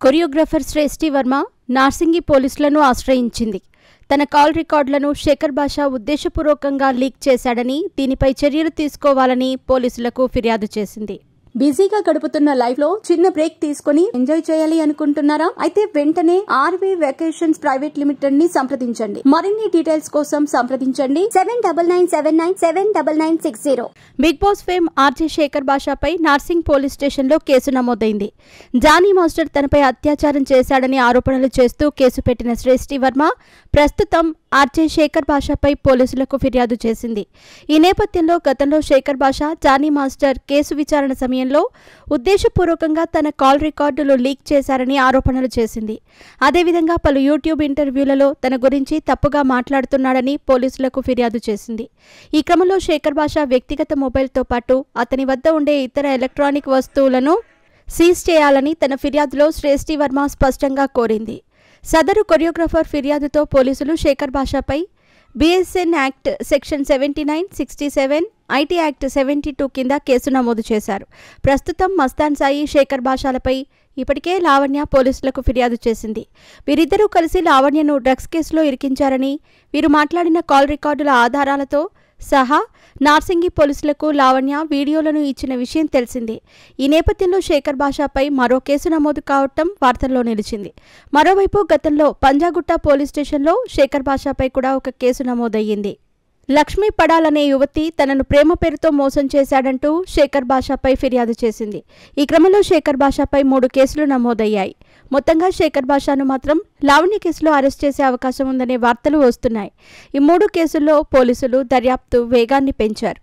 Choreographer శ్రేష్ఠి వర్మ నార్సింగి పోలీసులను ఆశ్రయించింది. తన call రికార్డులను శేఖర్ భాషా ఉద్దేశపూర్వకంగా లీక్ చేశాడని, దీనిపై చర్యలు తీసుకోవాలని పోలీసులకు ఫిర్యాదు చేసింది. బిజీగా గడుపుతున్న లైఫ్ లో చిన్న బ్రేక్ తీసుకుని ఎంజాయ్ చేయాలి అనుకుంటున్నారా? అయితే వెంటనే ఆర్వే వెకేషన్స్ ప్రైవేట్ లిమిటెడ్ ని సంప్రదించండి. మరిన్ని డీటెయిల్స్ కోసం సంప్రదించండి 7997979960. Big boss fame RJ Shekhar భాషాపై నార్సింగ్ పోలీస్ స్టేషన్ లో కేసు నమోదైంది. జానీ మాస్టర్ తనపై అత్యాచారం చేశాడని ఆరోపణలు చేస్తూ కేసు పెట్టిన శ్రేష్ఠి వర్మ ప్రస్తుతం ఆర్జే శేఖర్ భాషాపై పోలీసులకు ఫిర్యాదు చేసింది. ఈ నేపథ్యంలో గతంలో శేఖర్ భాషా జానీ మాస్టర్ కేసు విచారణ సమయంలో ఉద్దేశపూర్వకంగా తన కాల్ రికార్డులు లీక్ చేశారని ఆరోపణలు చేసింది. అదేవిధంగా పలు యూట్యూబ్ ఇంటర్వ్యూలలో తన గురించి తప్పుగా మాట్లాడుతున్నాడని పోలీసులకు ఫిర్యాదు చేసింది. ఈ క్రమంలో శేఖర్ భాషా వ్యక్తిగత మొబైల్తో పాటు అతని వద్ద ఉండే ఇతర ఎలక్ట్రానిక్ వస్తువులను సీజ్ చేయాలని తన ఫిర్యాదులో శ్రేష్ఠి వర్మ స్పష్టంగా కోరింది. సదరు కొరియోగ్రాఫర్ ఫిర్యాదుతో పోలీసులు శేఖర్ భాషాపై BSN act section 79, 67, IT act 72 కింద కేసు నమోదు చేశారు. ప్రస్తుతం మస్తాన్ సాయి, శేఖర్ భాషాలపై ఇప్పటికే లావణ్య పోలీసులకు ఫిర్యాదు చేసింది. వీరిద్దరూ కలిసి లావణ్యను డ్రగ్స్ కేసులో ఇరికించారని, వీరు మాట్లాడిన కాల్ రికార్డుల ఆధారాలతో సహా నార్సింగి పోలీసులకు లావణ్య వీడియోలను ఇచ్చిన విషయం తెలిసింది. ఈ నేపథ్యంలో శేఖర్ భాషాపై మరో కేసు నమోదు కావటం వార్తల్లో నిలిచింది. మరోవైపు గతంలో పంజాగుట్ట పోలీస్ స్టేషన్లో శేఖర్ భాషాపై కూడా ఒక కేసు నమోదయ్యింది. లక్ష్మీ పడాలనే యువతి తనను ప్రేమ పేరుతో మోసం చేశాడంటూ శేఖర్ భాషాపై ఫిర్యాదు చేసింది. ఈ క్రమంలో శేఖర్ భాషాపై 3 కేసులు నమోదయ్యాయి. మొత్తంగా శేఖర్ భాషాను మాత్రం లావణ్య కేసులో అరెస్ట్ చేసే అవకాశం ఉందనే వార్తలు వస్తున్నాయి. ఈ 3 కేసుల్లో పోలీసులు దర్యాప్తు వేగాన్ని పెంచారు.